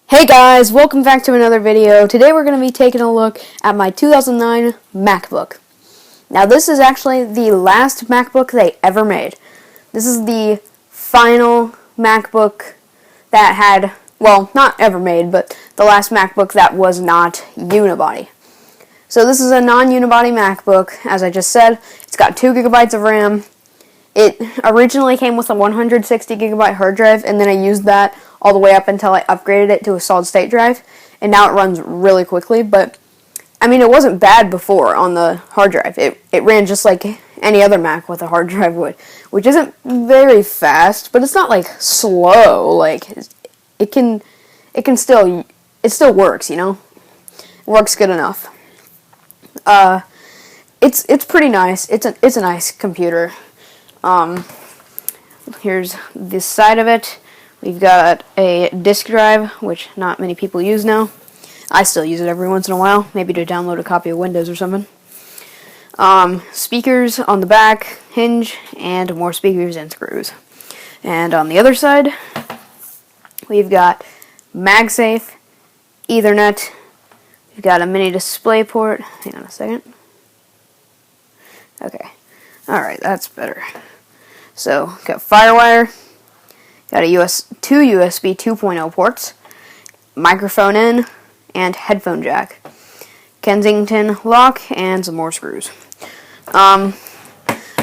Hey guys, welcome back to another video. Today we're going to be taking a look at my 2009 MacBook. Now this is actually the last MacBook they ever made. This is the final MacBook that had, well, not ever made, but the last MacBook that was not unibody. So this is a non-unibody MacBook, as I just said. It's got 2 gigabytes of RAM. It originally came with a 160 gigabyte hard drive, and then I used that all the way up until I upgraded it to a solid state drive, and now it runs really quickly. But I mean, it wasn't bad before on the hard drive. It ran just like any other Mac with a hard drive would, which isn't very fast, but it's not like slow. Like it still works, you know. It works good enough. It's pretty nice. It's a nice computer. Here's this side of it. We've got a disk drive, which not many people use now. I still use it every once in a while, maybe to download a copy of Windows or something. Speakers on the back, hinge, and more speakers and screws. And on the other side, we've got MagSafe, Ethernet. We've got a mini display port. Hang on a second. Okay. Alright, that's better. So, got FireWire, got two USB 2.0 ports, microphone in, and headphone jack, Kensington lock, and some more screws. On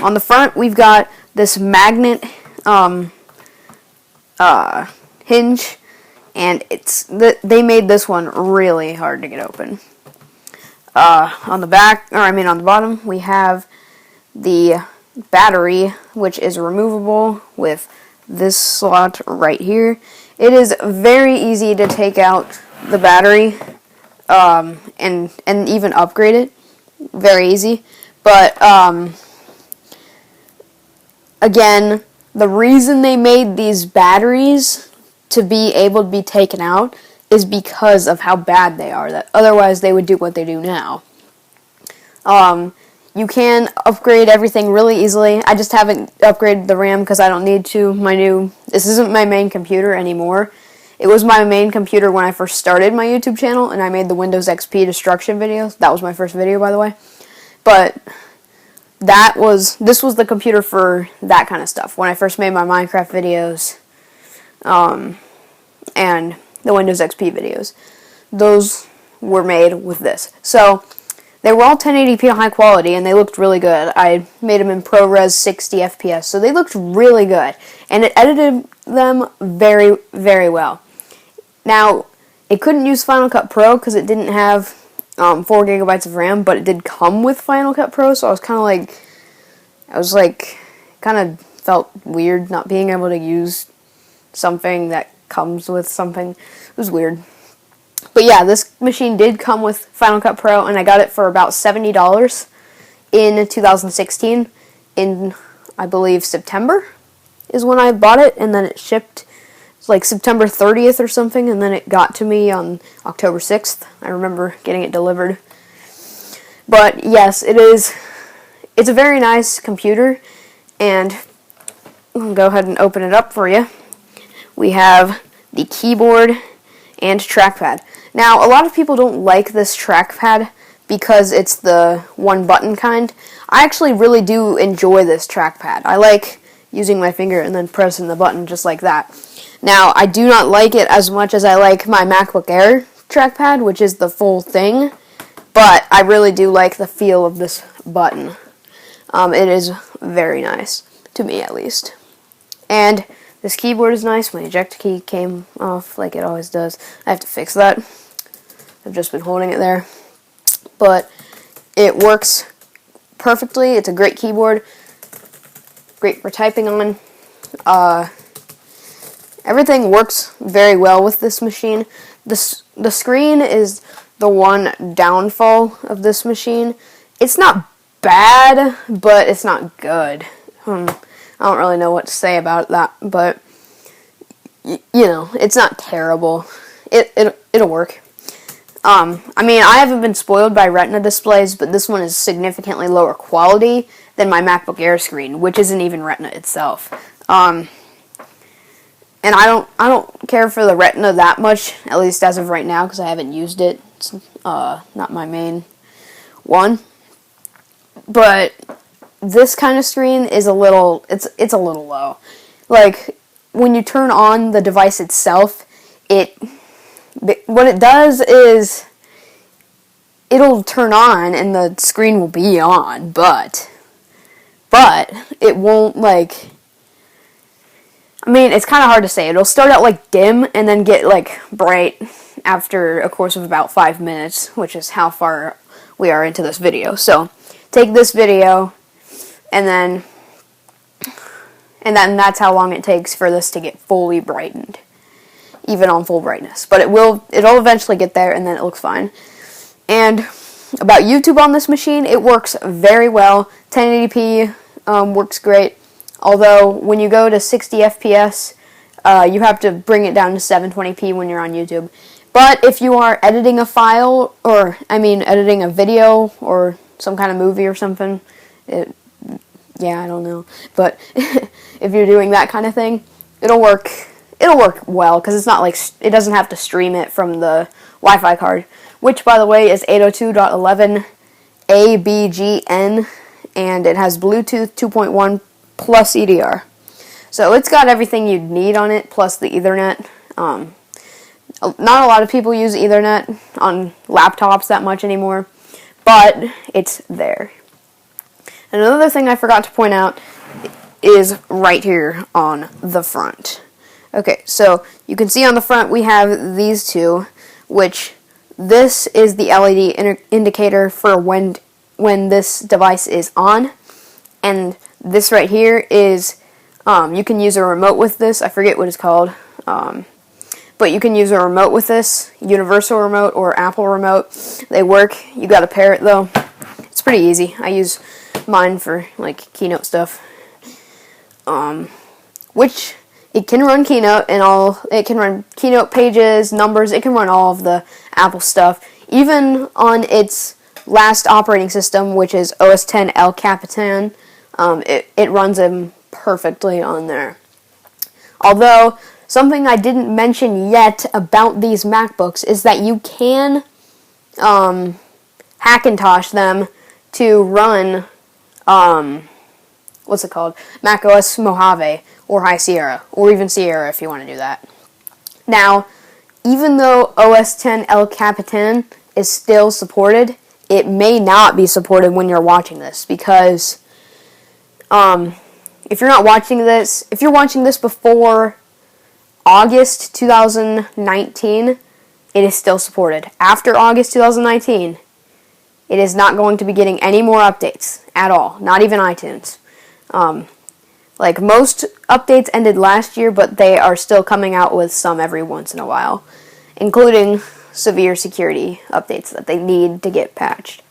the front, we've got this magnet hinge, and they made this one really hard to get open. On the back, on the bottom, we have the battery, which is removable with this slot right here. It is very easy to take out the battery and even upgrade it. Very easy. But again, the reason they made these batteries to be able to be taken out is because of how bad they are. That otherwise they would do what they do now. You can upgrade everything really easily. I just haven't upgraded the RAM because I don't need to. This isn't my main computer anymore. It was my main computer when I first started my YouTube channel, and I made the Windows XP destruction videos. That was my first video, by the way. But this was the computer for that kind of stuff. When I first made my Minecraft videos, and the Windows XP videos, those were made with this. So they were all 1080p high quality, and they looked really good. I made them in ProRes 60 FPS, so they looked really good. And it edited them very, very well. Now, it couldn't use Final Cut Pro because it didn't have 4 gigabytes of RAM, but it did come with Final Cut Pro, so I was kind of felt weird not being able to use something that comes with something. It was weird. But yeah, this machine did come with Final Cut Pro, and I got it for about $70 in 2016. In, I believe, September is when I bought it, and then it shipped like September 30th or something, and then it got to me on October 6th. I remember getting it delivered. But yes, it's a very nice computer, and I'll go ahead and open it up for you. We have the keyboard and trackpad. Now, a lot of people don't like this trackpad because it's the one button kind. I actually really do enjoy this trackpad. I like using my finger and then pressing the button just like that. Now, I do not like it as much as I like my MacBook Air trackpad, which is the full thing, but I really do like the feel of this button. It is very nice, to me at least. And this keyboard is nice. My eject key came off like it always does. I have to fix that. I've just been holding it there. But it works perfectly. It's a great keyboard. Great for typing on. Everything works very well with this machine. The screen is the one downfall of this machine. It's not bad, but it's not good. I don't really know what to say about that, but you know, it's not terrible. It'll work. I haven't been spoiled by Retina displays, but this one is significantly lower quality than my MacBook Air screen, which isn't even Retina itself. And I don't care for the Retina that much, at least as of right now, because I haven't used it. It's not my main one. But this kind of screen is a little, it's a little low. Like, when you turn on the device itself, what it does is it'll turn on and the screen will be on, but it won't, like, I mean, it's kind of hard to say. It'll start out like dim and then get like bright after a course of about 5 minutes, which is how far we are into this video. So take this video and then that's how long it takes for this to get fully brightened, even on full brightness. But it'll eventually get there, and then it looks fine. And about YouTube on this machine, it works very well. 1080p works great. Although when you go to 60 FPS, you have to bring it down to 720p when you're on YouTube. But if you are editing a file, editing a video or some kind of movie or something, yeah, I don't know. But if you're doing that kind of thing, it'll work well, because it's not like, it doesn't have to stream it from the Wi-Fi card, which, by the way, is 802.11abgn, and it has Bluetooth 2.1 plus EDR. So it's got everything you'd need on it, plus the Ethernet. Not a lot of people use Ethernet on laptops that much anymore, but it's there. And another thing I forgot to point out is right here on the front. Okay, so you can see on the front we have these two, which this is the LED indicator for when this device is on, and this right here is, you can use a remote with this. I forget what it's called, but you can use a remote with this, universal remote or Apple remote. They work. You gotta pair it though. It's pretty easy. I use mine for like Keynote stuff, which it can run Keynote and all. It can run Keynote pages, numbers. It can run all of the Apple stuff, even on its last operating system, which is OS X Capitan. It runs them perfectly on there. Although, something I didn't mention yet about these MacBooks is that you can Hackintosh them to run, what's it called? Mac OS Mojave or High Sierra, or even Sierra if you want to do that. Now, even though OS X Capitan is still supported, it may not be supported when you're watching this, because if you're watching this before August 2019, it is still supported. After August 2019, it is not going to be getting any more updates at all, not even iTunes. Like, most updates ended last year, but they are still coming out with some every once in a while, including severe security updates that they need to get patched.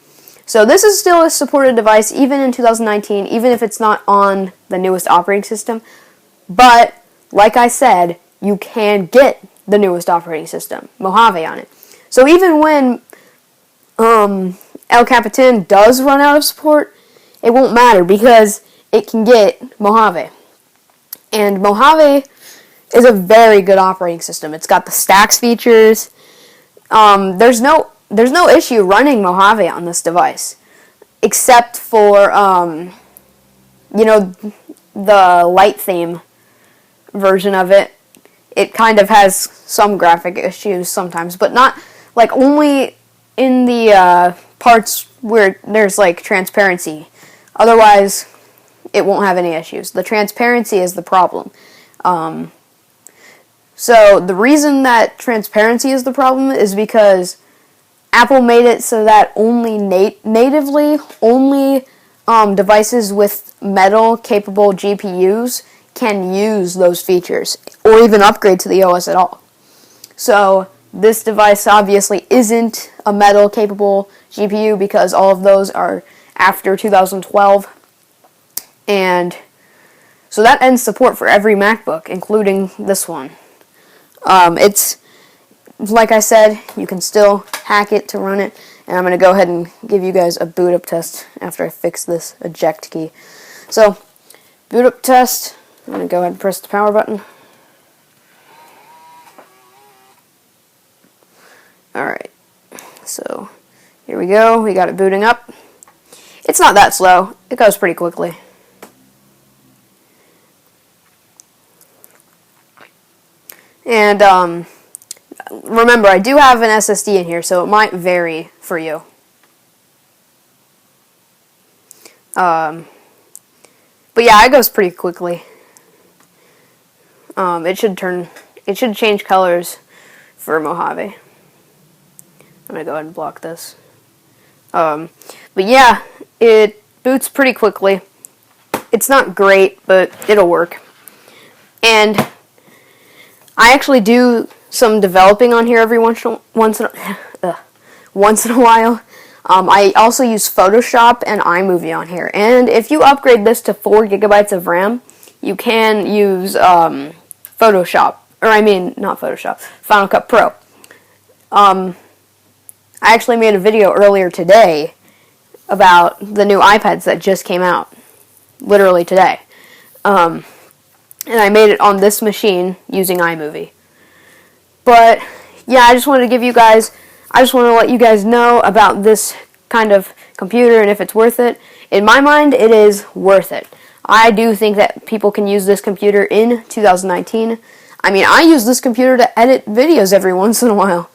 So this is still a supported device even in 2019, even if it's not on the newest operating system. But, like I said, you can get the newest operating system, Mojave, on it. So even when El Capitan does run out of support, it won't matter, because it can get Mojave. And Mojave is a very good operating system. It's got the stacks features. There's no issue running Mojave on this device, except for the light theme version of it. It kind of has some graphic issues sometimes, but not, like, only in the parts where there's like transparency. Otherwise, it won't have any issues. The transparency is the problem. So the reason that transparency is the problem is because Apple made it so that only natively devices with metal-capable GPUs can use those features, or even upgrade to the OS at all. So this device obviously isn't a metal-capable GPU, because all of those are after 2012. And so that ends support for every MacBook, including this one. It's, like I said, you can still hack it to run it, and I'm going to go ahead and give you guys a boot up test after I fix this eject key. So, boot up test, I'm going to go ahead and press the power button. Alright, so here we go. We got it booting up. It's not that slow. It goes pretty quickly. And remember, I do have an SSD in here, so it might vary for you. But yeah, it goes pretty quickly. It should change colors for Mojave. I'm gonna go ahead and block this. But yeah, it boots pretty quickly. It's not great, but it'll work. And I actually do some developing on here every once in a while. I also use Photoshop and iMovie on here. And if you upgrade this to 4 gigabytes of RAM, you can use Photoshop. Or I mean, not Photoshop, Final Cut Pro. I actually made a video earlier today about the new iPads that just came out. Literally today. And I made it on this machine using iMovie. But yeah, I just wanted to let you guys know about this kind of computer and if it's worth it. In my mind, it is worth it. I do think that people can use this computer in 2019. I mean, I use this computer to edit videos every once in a while.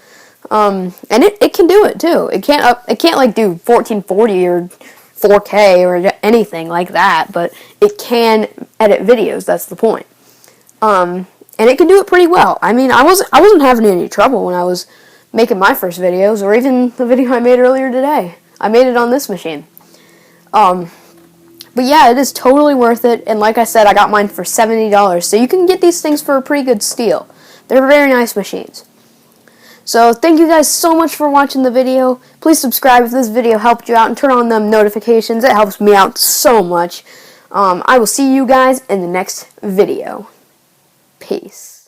And it can do it too. It can't like do 1440 or 4K or anything like that, but it can edit videos. That's the point. And it can do it pretty well. I mean, I wasn't having any trouble when I was making my first videos, or even the video I made earlier today. I made it on this machine. But yeah, it is totally worth it. And like I said, I got mine for $70, so you can get these things for a pretty good steal. They're very nice machines. So thank you guys so much for watching the video. Please subscribe if this video helped you out and turn on them notifications. It helps me out so much. I will see you guys in the next video. Peace.